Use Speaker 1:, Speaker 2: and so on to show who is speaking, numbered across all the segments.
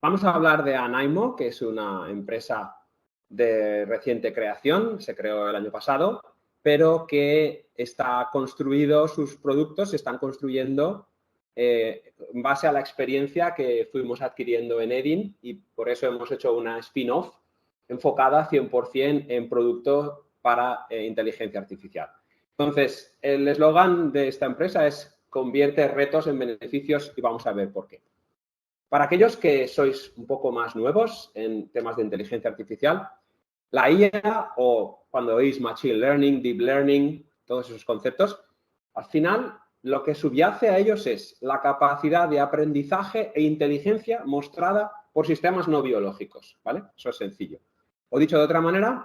Speaker 1: Vamos a hablar de Anaimo, que es una empresa de reciente creación, se creó el año pasado, pero que sus productos se están construyendo en base a la experiencia que fuimos adquiriendo en Edin, y por eso hemos hecho una spin-off enfocada 100% en productos para inteligencia artificial. Entonces, el eslogan de esta empresa es convierte retos en beneficios y vamos a ver por qué. Para aquellos que sois un poco más nuevos en temas de inteligencia artificial, la IA, o cuando oís Machine Learning, Deep Learning, todos esos conceptos, al final lo que subyace a ellos es la capacidad de aprendizaje e inteligencia mostrada por sistemas no biológicos, ¿vale? Eso es sencillo. O dicho de otra manera,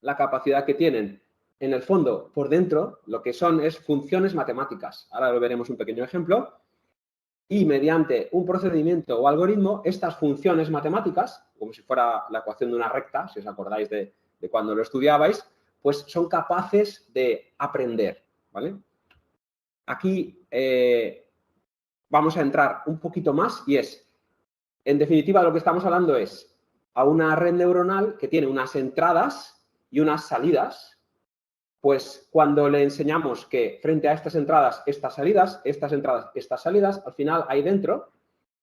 Speaker 1: la capacidad que tienen en el fondo, por dentro, lo que son es funciones matemáticas. Ahora lo veremos un pequeño ejemplo. Y mediante un procedimiento o algoritmo, estas funciones matemáticas, como si fuera la ecuación de una recta, si os acordáis de cuando lo estudiabais, pues son capaces de aprender, ¿vale? Aquí vamos a entrar un poquito más y es, en definitiva, lo que estamos hablando es a una red neuronal que tiene unas entradas y unas salidas. Pues cuando le enseñamos que frente a estas entradas, estas salidas, estas entradas, estas salidas, al final ahí dentro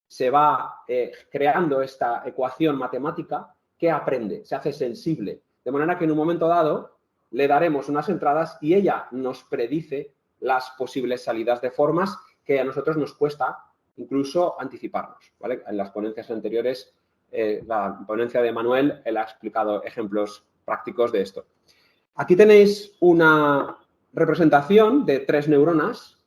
Speaker 1: se va creando esta ecuación matemática que aprende, se hace sensible. De manera que en un momento dado le daremos unas entradas y ella nos predice las posibles salidas de formas que a nosotros nos cuesta incluso anticiparnos, ¿vale? En las ponencias anteriores, la ponencia de Manuel, él ha explicado ejemplos prácticos de esto. Aquí tenéis una representación de 3 neuronas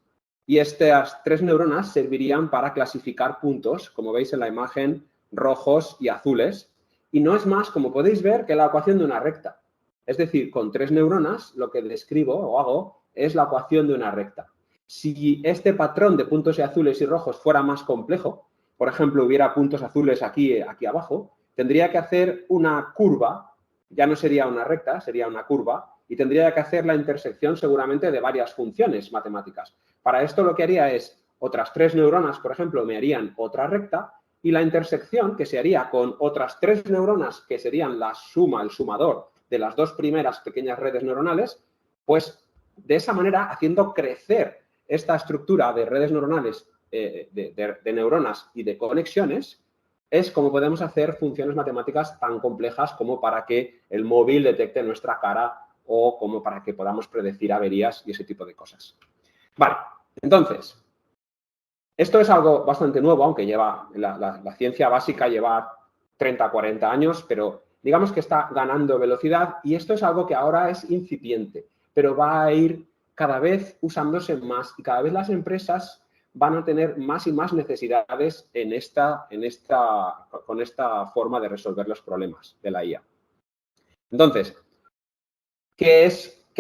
Speaker 1: y estas 3 neuronas servirían para clasificar puntos, como veis en la imagen, rojos y azules. Y no es más, como podéis ver, que la ecuación de una recta. Es decir, con 3 neuronas lo que describo o hago es la ecuación de una recta. Si este patrón de puntos azules y rojos fuera más complejo, por ejemplo, hubiera puntos azules aquí abajo, tendría que hacer una curva. Ya no sería una recta, sería una curva, y tendría que hacer la intersección seguramente de varias funciones matemáticas. Para esto lo que haría es, otras 3 neuronas, por ejemplo, me harían otra recta, y la intersección que se haría con otras 3 neuronas, que serían la suma, el sumador de las 2 primeras pequeñas redes neuronales, pues de esa manera, haciendo crecer esta estructura de redes neuronales, de neuronas y de conexiones, es como podemos hacer funciones matemáticas tan complejas como para que el móvil detecte nuestra cara o como para que podamos predecir averías y ese tipo de cosas. Vale, entonces, esto es algo bastante nuevo, aunque lleva la ciencia básica lleva 30, 40 años, pero digamos que está ganando velocidad y esto es algo que ahora es incipiente, pero va a ir cada vez usándose más y cada vez las empresas van a tener más y más necesidades con esta forma de resolver los problemas de la IA. Entonces, ¿qué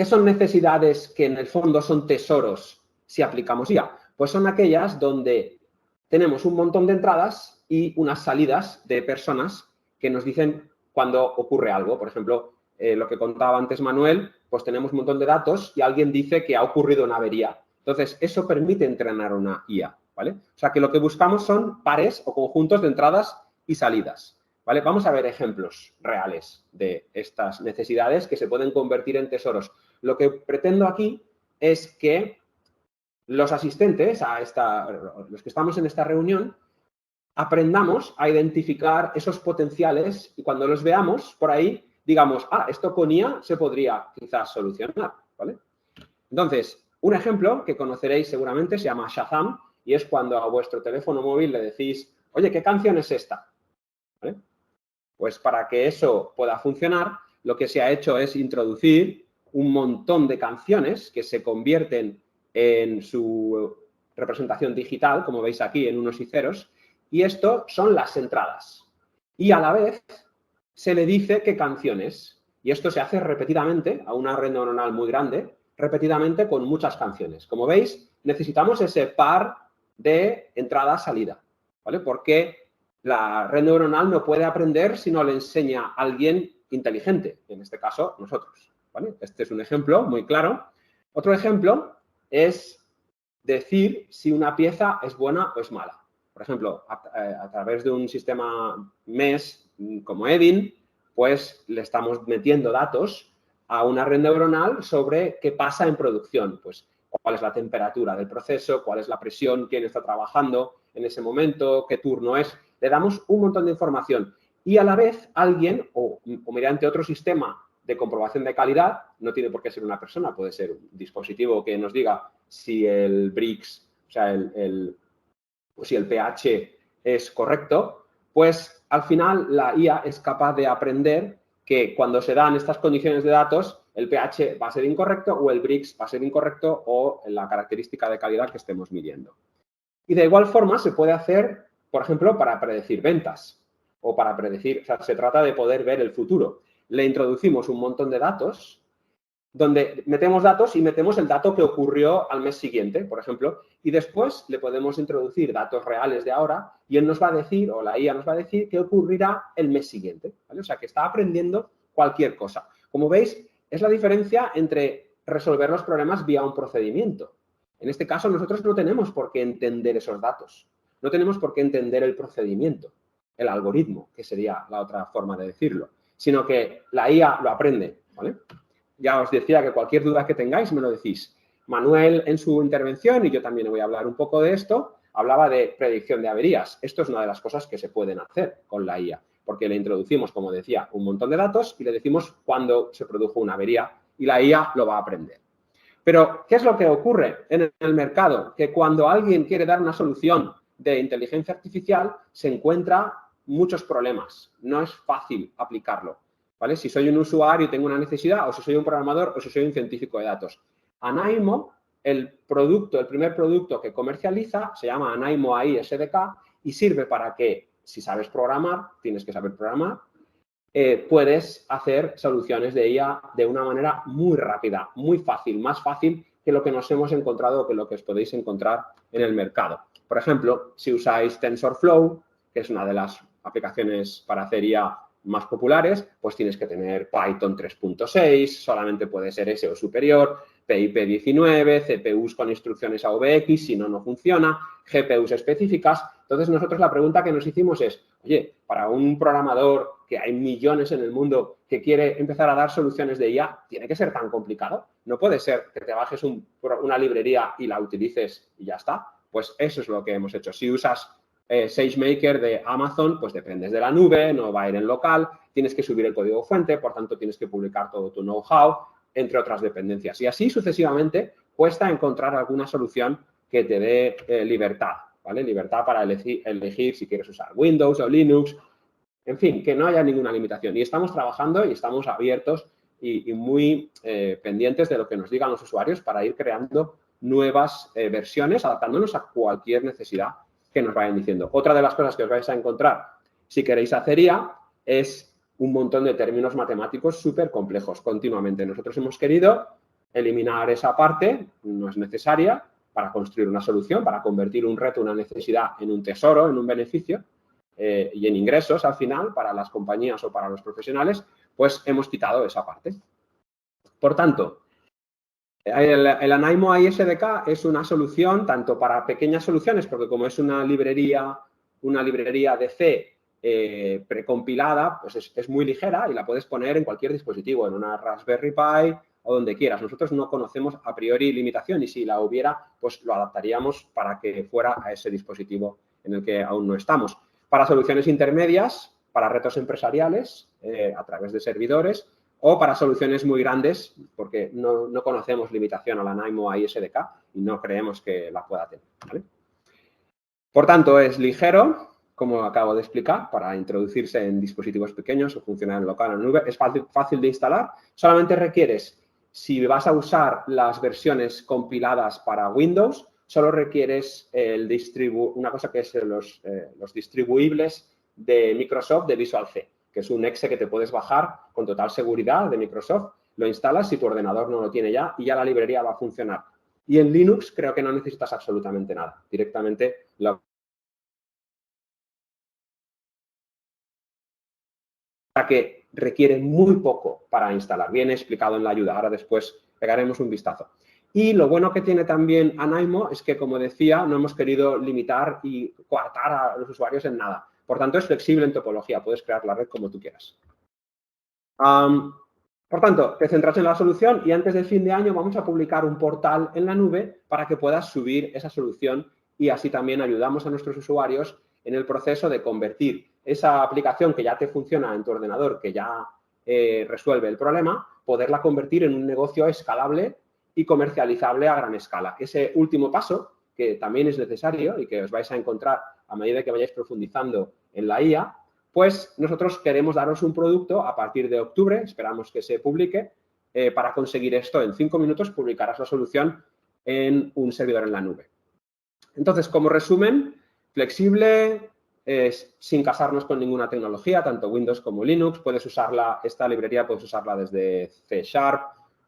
Speaker 1: son necesidades que en el fondo son tesoros si aplicamos IA? Pues son aquellas donde tenemos un montón de entradas y unas salidas de personas que nos dicen cuando ocurre algo. Por ejemplo, lo que contaba antes Manuel, pues tenemos un montón de datos y alguien dice que ha ocurrido una avería. Entonces, eso permite entrenar una IA, ¿vale? O sea, que lo que buscamos son pares o conjuntos de entradas y salidas, ¿vale? Vamos a ver ejemplos reales de estas necesidades que se pueden convertir en tesoros. Lo que pretendo aquí es que los asistentes los que estamos en esta reunión, aprendamos a identificar esos potenciales y cuando los veamos por ahí, digamos, esto con IA se podría quizás solucionar, ¿vale? Entonces, un ejemplo que conoceréis seguramente se llama Shazam y es cuando a vuestro teléfono móvil le decís, oye, ¿qué canción es esta? ¿Vale? Pues para que eso pueda funcionar, lo que se ha hecho es introducir un montón de canciones que se convierten en su representación digital, como veis aquí, en unos y ceros, y esto son las entradas. Y a la vez se le dice qué canciones, y esto se hace repetidamente a una red neuronal muy grande, repetidamente con muchas canciones. Como veis, necesitamos ese par de entrada-salida, ¿vale? Porque la red neuronal no puede aprender si no le enseña a alguien inteligente, en este caso nosotros, ¿vale? Este es un ejemplo muy claro. Otro ejemplo es decir si una pieza es buena o es mala. Por ejemplo, a través de un sistema MES como Edin, pues le estamos metiendo datos a una red neuronal sobre qué pasa en producción, pues cuál es la temperatura del proceso, cuál es la presión, quién está trabajando en ese momento, qué turno es. Le damos un montón de información y a la vez alguien o mediante otro sistema de comprobación de calidad, no tiene por qué ser una persona, puede ser un dispositivo que nos diga si el Brix, o sea, si el pH es correcto, pues al final la IA es capaz de aprender que cuando se dan estas condiciones de datos, el pH va a ser incorrecto o el Brix va a ser incorrecto o la característica de calidad que estemos midiendo. Y de igual forma se puede hacer, por ejemplo, para predecir ventas o para predecir, o sea, se trata de poder ver el futuro. Le introducimos un montón de datos donde metemos datos y metemos el dato que ocurrió al mes siguiente, por ejemplo, y después le podemos introducir datos reales de ahora y él nos va a decir, o la IA nos va a decir, qué ocurrirá el mes siguiente, ¿vale? O sea, que está aprendiendo cualquier cosa. Como veis, es la diferencia entre resolver los problemas vía un procedimiento. En este caso, nosotros no tenemos por qué entender esos datos, no tenemos por qué entender el procedimiento, el algoritmo, que sería la otra forma de decirlo, sino que la IA lo aprende, ¿vale? Ya os decía que cualquier duda que tengáis me lo decís. Manuel, en su intervención, y yo también voy a hablar un poco de esto, hablaba de predicción de averías. Esto es una de las cosas que se pueden hacer con la IA, porque le introducimos, como decía, un montón de datos y le decimos cuándo se produjo una avería y la IA lo va a aprender. Pero, ¿qué es lo que ocurre en el mercado? Que cuando alguien quiere dar una solución de inteligencia artificial, se encuentra muchos problemas. No es fácil aplicarlo. ¿Vale? Si soy un usuario y tengo una necesidad, o si soy un programador, o si soy un científico de datos. Anaimo, el primer producto que comercializa, se llama Anaimo AI SDK y sirve para que, si sabes programar, tienes que saber programar, puedes hacer soluciones de IA de una manera muy rápida, muy fácil, más fácil que lo que nos hemos encontrado o que lo que os podéis encontrar en el mercado. Por ejemplo, si usáis TensorFlow, que es una de las aplicaciones para hacer IA más populares, pues tienes que tener Python 3.6, solamente puede ser ese o superior, PIP 19, CPUs con instrucciones AVX, si no, no funciona, GPUs específicas. Entonces, nosotros la pregunta que nos hicimos es, oye, para un programador que hay millones en el mundo que quiere empezar a dar soluciones de IA, ¿tiene que ser tan complicado? No puede ser que te bajes una librería y la utilices y ya está. Pues eso es lo que hemos hecho. Si usas SageMaker de Amazon, pues dependes de la nube, no va a ir en local, tienes que subir el código fuente, por tanto tienes que publicar todo tu know-how, entre otras dependencias. Y así sucesivamente cuesta encontrar alguna solución que te dé libertad, ¿vale? Libertad para elegir si quieres usar Windows o Linux, en fin, que no haya ninguna limitación. Y estamos trabajando y estamos abiertos y muy pendientes de lo que nos digan los usuarios para ir creando nuevas versiones, adaptándonos a cualquier necesidad que nos vayan diciendo. Otra de las cosas que os vais a encontrar si queréis hacer IA es un montón de términos matemáticos súper complejos continuamente. Nosotros hemos querido eliminar esa parte, no es necesaria, para construir una solución, para convertir un reto, una necesidad en un tesoro, en un beneficio y en ingresos al final para las compañías o para los profesionales, pues hemos quitado esa parte. Por tanto, el Anaimo AI SDK es una solución tanto para pequeñas soluciones, porque como es una librería de C precompilada, pues es muy ligera y la puedes poner en cualquier dispositivo, en una Raspberry Pi o donde quieras. Nosotros no conocemos a priori limitación y si la hubiera, pues lo adaptaríamos para que fuera a ese dispositivo en el que aún no estamos. Para soluciones intermedias, para retos empresariales, a través de servidores, o para soluciones muy grandes, porque no conocemos limitación a la Anaimo AI SDK y no creemos que la pueda tener, ¿vale? Por tanto, es ligero, como acabo de explicar, para introducirse en dispositivos pequeños o funcionar en local o en nube. Es fácil de instalar. Solamente requieres, si vas a usar las versiones compiladas para Windows, solo requieres una cosa que es los distribuibles de Microsoft de Visual C, que es un exe que te puedes bajar con total seguridad de Microsoft. Lo instalas si tu ordenador no lo tiene ya y ya la librería va a funcionar. Y en Linux creo que no necesitas absolutamente nada. Directamente lo... Para que requiere muy poco para instalar. Viene explicado en la ayuda. Ahora después pegaremos un vistazo. Y lo bueno que tiene también Anaimo es que, como decía, no hemos querido limitar y coartar a los usuarios en nada. Por tanto, es flexible en topología. Puedes crear la red como tú quieras. Por tanto, te centras en la solución y antes del fin de año vamos a publicar un portal en la nube para que puedas subir esa solución y así también ayudamos a nuestros usuarios en el proceso de convertir esa aplicación que ya te funciona en tu ordenador, que ya resuelve el problema, poderla convertir en un negocio escalable y comercializable a gran escala. Ese último paso, que también es necesario y que os vais a encontrar a medida que vayáis profundizando en la IA, pues nosotros queremos daros un producto a partir de octubre, esperamos que se publique. Para conseguir esto, en 5 minutos publicarás la solución en un servidor en la nube. Entonces, como resumen, flexible, sin casarnos con ninguna tecnología, tanto Windows como Linux. Puedes usarla, esta librería puedes usarla desde C#,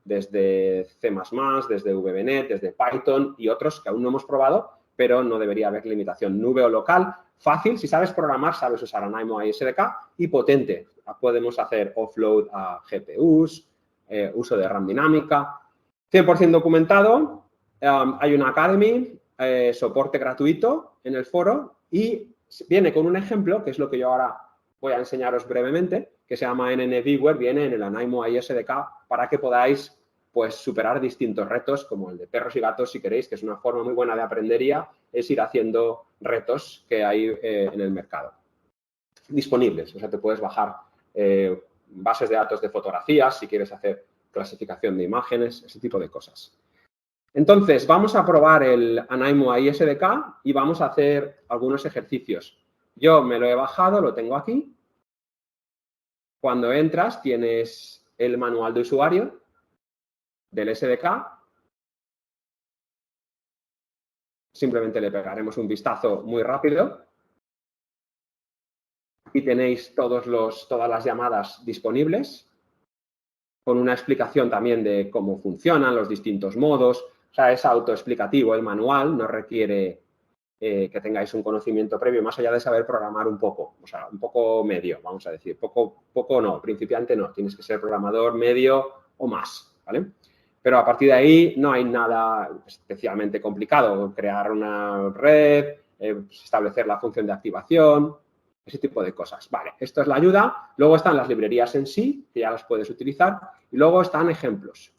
Speaker 1: desde C++, desde VBNet, desde Python y otros que aún no hemos probado, pero no debería haber limitación. Nube o local, fácil. Si sabes programar, sabes usar Anaimo ISDK y potente. Podemos hacer offload a GPUs, uso de RAM dinámica. 100% documentado. Hay una Academy, soporte gratuito en el foro y viene con un ejemplo, que es lo que yo ahora voy a enseñaros brevemente, que se llama NNViewer, viene en el Anaimo ISDK para que podáis pues superar distintos retos, como el de perros y gatos, si queréis, que es una forma muy buena de aprendería, es ir haciendo retos que hay en el mercado. Disponibles, o sea, te puedes bajar bases de datos de fotografías, si quieres hacer clasificación de imágenes, ese tipo de cosas. Entonces, vamos a probar el Anaimo ISDK y vamos a hacer algunos ejercicios. Yo me lo he bajado, lo tengo aquí. Cuando entras, tienes el manual de usuario del SDK. Simplemente le pegaremos un vistazo muy rápido. Aquí tenéis todas las llamadas disponibles, con una explicación también de cómo funcionan los distintos modos. O sea, es autoexplicativo el manual, no requiere que tengáis un conocimiento previo, más allá de saber programar un poco, o sea, un poco medio, vamos a decir. Poco no, principiante no, tienes que ser programador medio o más, ¿vale? Pero a partir de ahí no hay nada especialmente complicado. Crear una red, establecer la función de activación, ese tipo de cosas. Vale, esto es la ayuda. Luego están las librerías en sí, que ya las puedes utilizar. Y luego están ejemplos.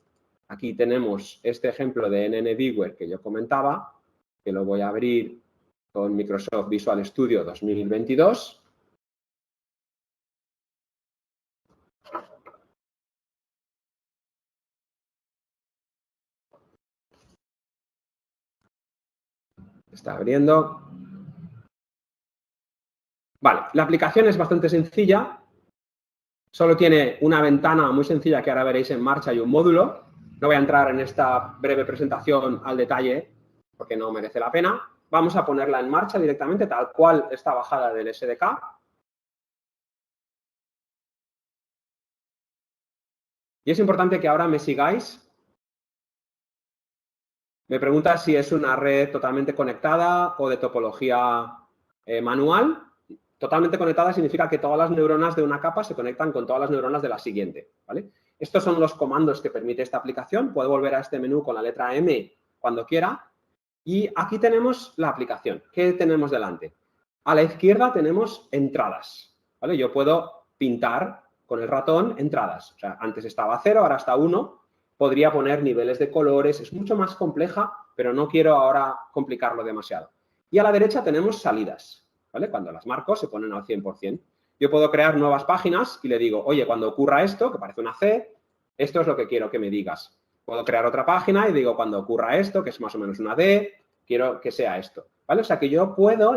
Speaker 1: Aquí tenemos este ejemplo de NNViewer que yo comentaba, que lo voy a abrir con Microsoft Visual Studio 2022. Está abriendo. Vale, la aplicación es bastante sencilla. Solo tiene una ventana muy sencilla que ahora veréis en marcha y un módulo. No voy a entrar en esta breve presentación al detalle porque no merece la pena. Vamos a ponerla en marcha directamente tal cual está bajada del SDK. Y es importante que ahora me sigáis. Me pregunta si es una red totalmente conectada o de topología manual. Totalmente conectada significa que todas las neuronas de una capa se conectan con todas las neuronas de la siguiente, ¿vale? Estos son los comandos que permite esta aplicación. Puede volver a este menú con la letra M cuando quiera. Y aquí tenemos la aplicación. ¿Qué tenemos delante? A la izquierda tenemos entradas, ¿vale? Yo puedo pintar con el ratón entradas. O sea, antes estaba 0, ahora está 1. Podría poner niveles de colores. Es mucho más compleja, pero no quiero ahora complicarlo demasiado. Y a la derecha tenemos salidas, ¿vale? Cuando las marco se ponen al 100%. Yo puedo crear nuevas páginas y le digo, oye, cuando ocurra esto, que parece una C, esto es lo que quiero que me digas. Puedo crear otra página y digo, cuando ocurra esto, que es más o menos una D, quiero que sea esto, ¿vale? O sea, que yo puedo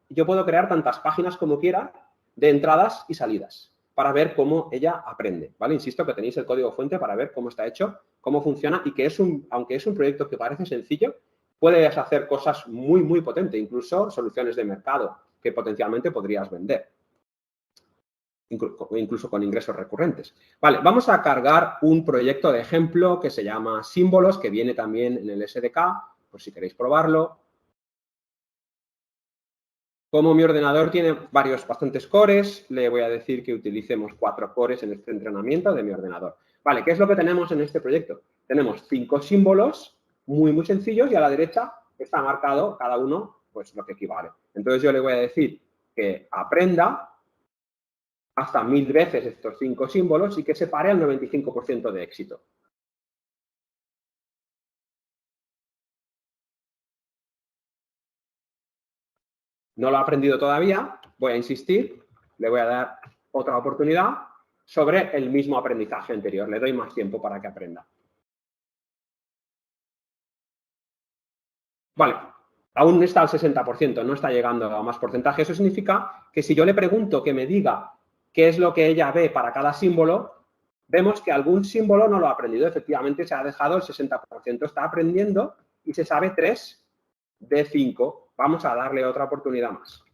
Speaker 1: yo puedo crear tantas páginas como quiera de entradas y salidas para ver cómo ella aprende, ¿vale? Insisto que tenéis el código fuente para ver cómo está hecho, cómo funciona y que aunque es un proyecto que parece sencillo, puedes hacer cosas muy, muy potentes, incluso soluciones de mercado que potencialmente podrías vender, incluso con ingresos recurrentes. Vale, vamos a cargar un proyecto de ejemplo que se llama Símbolos, que viene también en el SDK, por si queréis probarlo. Como mi ordenador tiene bastantes cores, le voy a decir que utilicemos 4 cores en este entrenamiento de mi ordenador. Vale, ¿qué es lo que tenemos en este proyecto? Tenemos 5 símbolos muy sencillos y a la derecha está marcado cada uno pues lo que equivale. Entonces yo le voy a decir que aprenda hasta 1000 veces estos 5 símbolos y que separe al 95% de éxito. No lo ha aprendido todavía, voy a insistir, le voy a dar otra oportunidad sobre el mismo aprendizaje anterior. Le doy más tiempo para que aprenda. Vale, aún está al 60%, no está llegando a más porcentaje. Eso significa que si yo le pregunto que me diga qué es lo que ella ve para cada símbolo, vemos que algún símbolo no lo ha aprendido. Efectivamente, se ha dejado el 60%. Está aprendiendo y se sabe 3 de 5. Vamos a darle otra oportunidad más.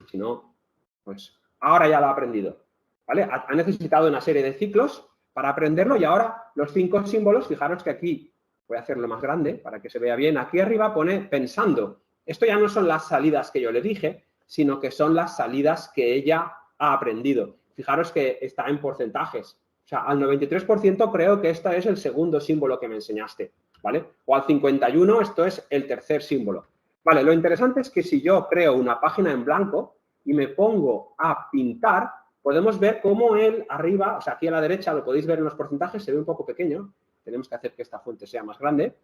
Speaker 1: Si no, pues ahora ya lo ha aprendido. ¿Vale? Ha necesitado una serie de ciclos para aprenderlo y ahora los 5 símbolos, fijaros que aquí voy a hacerlo más grande para que se vea bien. Aquí arriba pone pensando. Esto ya no son las salidas que yo le dije, sino que son las salidas que ella ha aprendido. Fijaros que está en porcentajes. O sea, al 93% creo que este es el segundo símbolo que me enseñaste, ¿vale? O al 51% esto es el tercer símbolo. Vale, lo interesante es que si yo creo una página en blanco y me pongo a pintar, podemos ver cómo él arriba, o sea, aquí a la derecha, lo podéis ver en los porcentajes, se ve un poco pequeño. Tenemos que hacer que esta fuente sea más grande.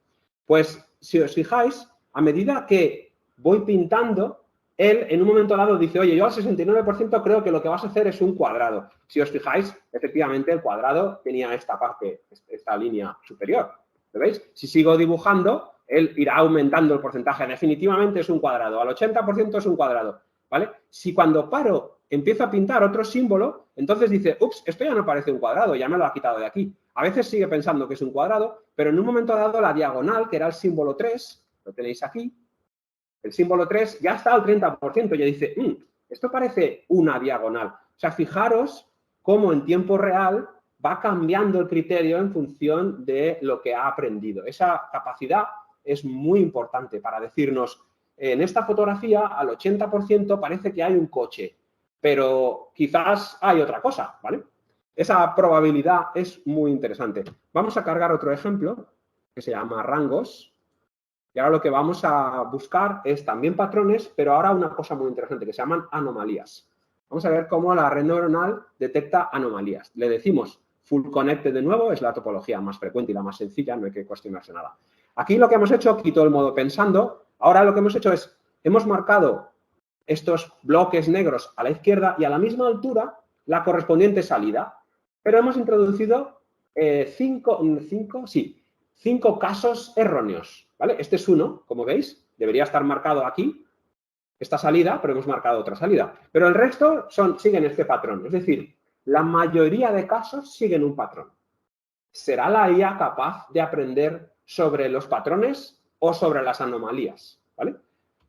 Speaker 1: Pues, si os fijáis, a medida que voy pintando, él en un momento dado dice, oye, yo al 69% creo que lo que vas a hacer es un cuadrado. Si os fijáis, efectivamente el cuadrado tenía esta parte, esta línea superior. ¿Lo veis? Si sigo dibujando, él irá aumentando el porcentaje. Definitivamente es un cuadrado. Al 80% es un cuadrado. ¿Vale? Si cuando paro empiezo a pintar otro símbolo, entonces dice, ups, esto ya no parece un cuadrado, ya me lo ha quitado de aquí. A veces sigue pensando que es un cuadrado, pero en un momento dado la diagonal, que era el símbolo 3, lo tenéis aquí, el símbolo 3 ya está al 30%, ya dice, esto parece una diagonal. O sea, fijaros cómo en tiempo real va cambiando el criterio en función de lo que ha aprendido. Esa capacidad es muy importante para decirnos, en esta fotografía al 80% parece que hay un coche, pero quizás hay otra cosa, ¿vale? Esa probabilidad es muy interesante. Vamos a cargar otro ejemplo que se llama rangos. Y ahora lo que vamos a buscar es también patrones, pero ahora una cosa muy interesante que se llaman anomalías. Vamos a ver cómo la red neuronal detecta anomalías. Le decimos full connected de nuevo, es la topología más frecuente y la más sencilla, no hay que cuestionarse nada. Aquí lo que hemos hecho, quito el modo pensando, ahora lo que hemos hecho es, hemos marcado estos bloques negros a la izquierda y a la misma altura la correspondiente salida, pero hemos introducido 5 casos erróneos, ¿vale? Este es uno, como veis, debería estar marcado aquí, esta salida, pero hemos marcado otra salida. Pero el resto siguen este patrón, es decir, la mayoría de casos siguen un patrón. ¿Será la IA capaz de aprender sobre los patrones o sobre las anomalías? ¿Vale?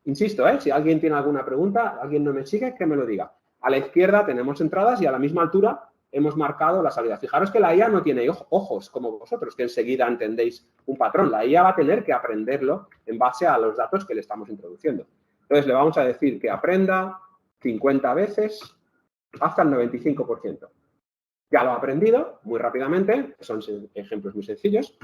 Speaker 1: Insisto, si alguien tiene alguna pregunta, alguien no me sigue, que me lo diga. A la izquierda tenemos entradas y a la misma altura hemos marcado la salida. Fijaros que la IA no tiene ojos como vosotros, que enseguida entendéis un patrón. La IA va a tener que aprenderlo en base a los datos que le estamos introduciendo. Entonces, le vamos a decir que aprenda 50 veces hasta el 95%. Ya lo ha aprendido muy rápidamente, son ejemplos muy sencillos.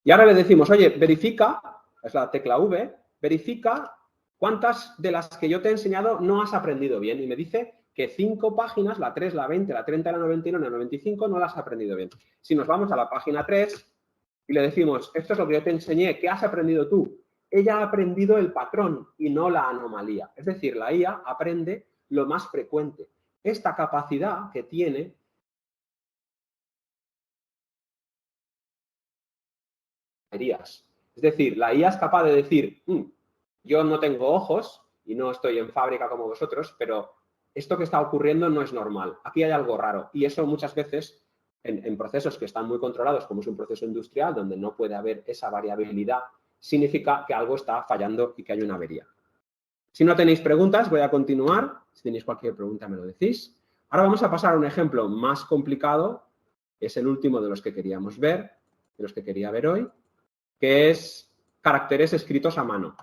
Speaker 1: Y ahora le decimos, oye, verifica, es la tecla V, verifica cuántas de las que yo te he enseñado no has aprendido bien. Y me dice que 5 páginas, la 3, la 20, la 30, la 91, la 95, no las has aprendido bien. Si nos vamos a la página 3 y le decimos, esto es lo que yo te enseñé, ¿qué has aprendido tú? Ella ha aprendido el patrón y no la anomalía. Es decir, la IA aprende lo más frecuente. Esta capacidad que tiene es decir, la IA es capaz de decir, yo no tengo ojos y no estoy en fábrica como vosotros, pero esto que está ocurriendo no es normal. Aquí hay algo raro. Y eso muchas veces en procesos que están muy controlados, como es un proceso industrial, donde no puede haber esa variabilidad, significa que algo está fallando y que hay una avería. Si no tenéis preguntas, voy a continuar. Si tenéis cualquier pregunta, me lo decís. Ahora vamos a pasar a un ejemplo más complicado. Es el último de los que queríamos ver, de los que quería ver hoy, que es caracteres escritos a mano.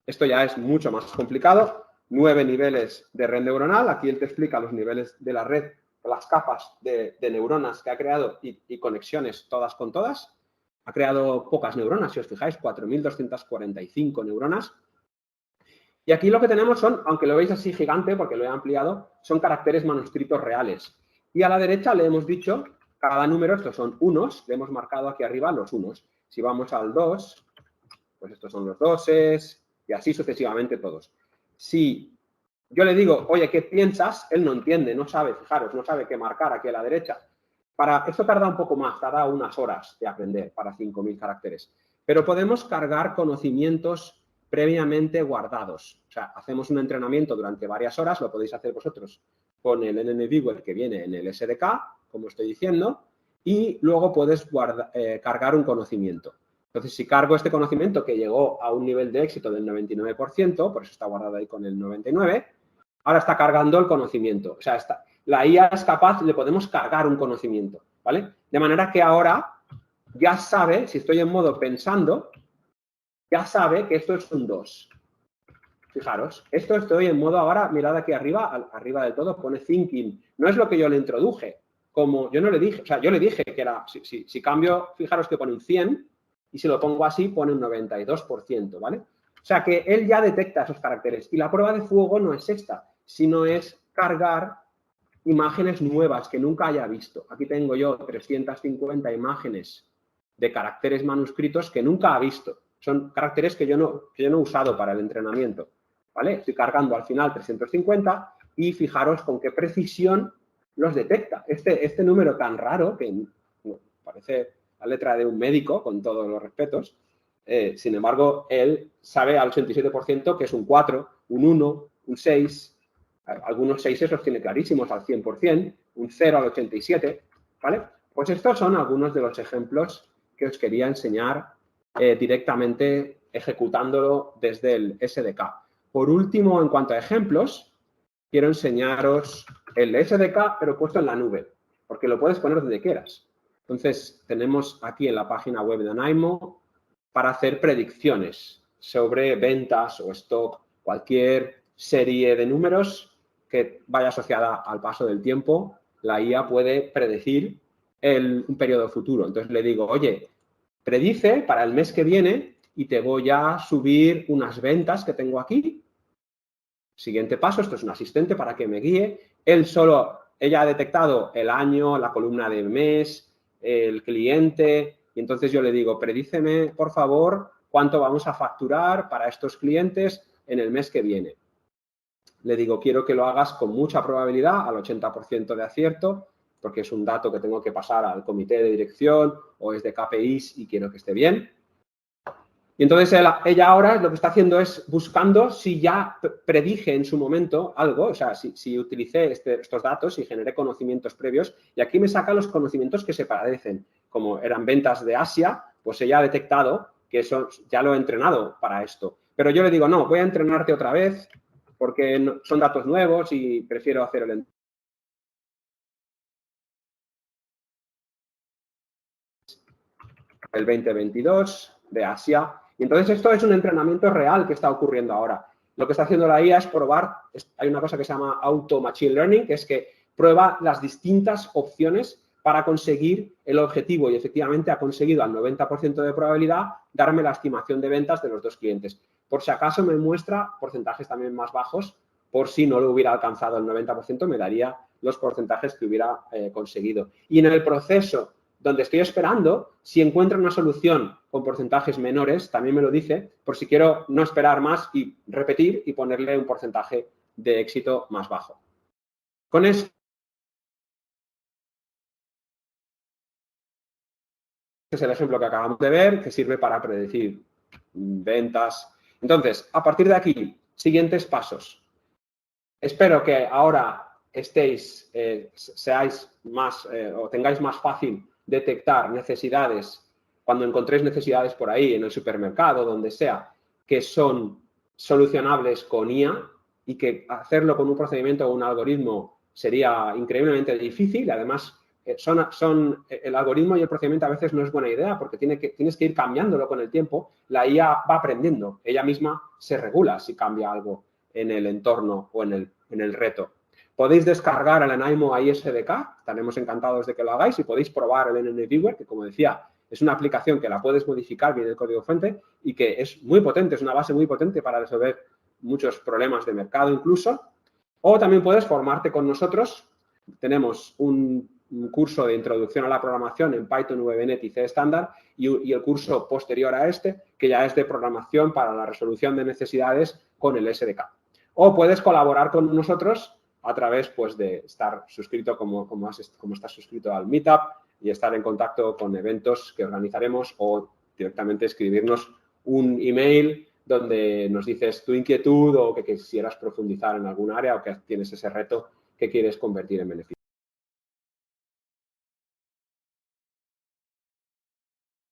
Speaker 1: Esto ya es mucho más complicado. 9 niveles de red neuronal. Aquí él te explica los niveles de la red, las capas de neuronas que ha creado y conexiones todas con todas. Ha creado pocas neuronas, si os fijáis, 4.245 neuronas. Y aquí lo que tenemos son, aunque lo veis así gigante, porque lo he ampliado, son caracteres manuscritos reales. Y a la derecha le hemos dicho, cada número, estos son unos, le hemos marcado aquí arriba los unos. Si vamos al 2, pues estos son los doses, y así sucesivamente todos. Si yo le digo, oye, ¿qué piensas? Él no entiende, no sabe, fijaros, no sabe qué marcar aquí a la derecha. Esto tarda un poco más, tarda unas horas de aprender para 5.000 caracteres. Pero podemos cargar conocimientos previamente guardados. O sea, hacemos un entrenamiento durante varias horas, lo podéis hacer vosotros con el NNViewer que viene en el SDK, como estoy diciendo, y luego puedes cargar un conocimiento. Entonces, si cargo este conocimiento que llegó a un nivel de éxito del 99%, por eso está guardado ahí con el 99%, ahora está cargando el conocimiento. O sea, la IA es capaz, le podemos cargar un conocimiento, ¿vale? De manera que ahora ya sabe, si estoy en modo pensando, ya sabe que esto es un 2. Fijaros, esto estoy en modo ahora, mirad aquí arriba, arriba del todo pone thinking. No es lo que yo le introduje, como yo no le dije, o sea, yo le dije que era, si cambio, fijaros que pone un 100 y si lo pongo así pone un 92%, ¿vale? O sea, que él ya detecta esos caracteres. Y la prueba de fuego no es esta, sino es cargar imágenes nuevas que nunca haya visto. Aquí tengo yo 350 imágenes de caracteres manuscritos que nunca ha visto. Son caracteres que yo no he usado para el entrenamiento, ¿vale? Estoy cargando al final 350 y fijaros con qué precisión los detecta. Este número tan raro, que parece la letra de un médico, con todos los respetos, sin embargo, él sabe al 87% que es un 4, un 1, un 6, algunos 6 los tiene clarísimos al 100%, un 0 al 87%, ¿vale? Pues estos son algunos de los ejemplos que os quería enseñar directamente ejecutándolo desde el SDK. Por último, en cuanto a ejemplos, quiero enseñaros el SDK, pero puesto en la nube, porque lo puedes poner donde quieras. Entonces, tenemos aquí en la página web de NAIMO para hacer predicciones sobre ventas o stock, cualquier serie de números que vaya asociada al paso del tiempo, la IA puede predecir un periodo futuro. Entonces le digo, oye, predice para el mes que viene y te voy a subir unas ventas que tengo aquí. Siguiente paso, esto es un asistente para que me guíe. Ella ha detectado el año, la columna del mes, el cliente, y entonces yo le digo, predíceme, por favor, cuánto vamos a facturar para estos clientes en el mes que viene. Le digo, quiero que lo hagas con mucha probabilidad, al 80% de acierto, porque es un dato que tengo que pasar al comité de dirección o es de KPIs y quiero que esté bien. Y entonces ella ahora lo que está haciendo es buscando si ya predije en su momento algo, o sea, si utilicé estos datos y generé conocimientos previos, y aquí me saca los conocimientos que se parecen. Como eran ventas de Asia, pues ella ha detectado que eso ya lo he entrenado para esto. Pero yo le digo, no, voy a entrenarte otra vez porque son datos nuevos y prefiero hacer el 2022 de Asia. Y entonces esto es un entrenamiento real que está ocurriendo ahora. Lo que está haciendo la IA es probar, hay una cosa que se llama Auto Machine Learning, que es que prueba las distintas opciones para conseguir el objetivo y efectivamente ha conseguido al 90% de probabilidad darme la estimación de ventas de los dos clientes. Por si acaso me muestra porcentajes también más bajos, por si no lo hubiera alcanzado el 90%, me daría los porcentajes que hubiera conseguido. Y en el proceso donde estoy esperando, si encuentro una solución con porcentajes menores, también me lo dice, por si quiero no esperar más y repetir y ponerle un porcentaje de éxito más bajo. Con eso, este es el ejemplo que acabamos de ver, que sirve para predecir ventas. Entonces, a partir de aquí, siguientes pasos. Espero que ahora seáis más o tengáis más fácil detectar necesidades cuando encontréis necesidades por ahí en el supermercado, donde sea, que son solucionables con IA y que hacerlo con un procedimiento o un algoritmo sería increíblemente difícil. Además, el algoritmo y el procedimiento a veces no es buena idea porque tienes que ir cambiándolo con el tiempo. La IA va aprendiendo. Ella misma se regula si cambia algo en el entorno o en el reto. Podéis descargar el NaImo AI SDK. Estaremos encantados de que lo hagáis y podéis probar el NN Viewer, que como decía, es una aplicación que la puedes modificar bien el código fuente y que es muy potente, es una base muy potente para resolver muchos problemas de mercado incluso. O también puedes formarte con nosotros. Tenemos un curso de introducción a la programación en Python, VBNet y C estándar y el curso posterior a este, que ya es de programación para la resolución de necesidades con el SDK. O puedes colaborar con nosotros a través pues, de estar suscrito como estás suscrito al Meetup y estar en contacto con eventos que organizaremos o directamente escribirnos un email donde nos dices tu inquietud o que quisieras profundizar en algún área o que tienes ese reto que quieres convertir en beneficio.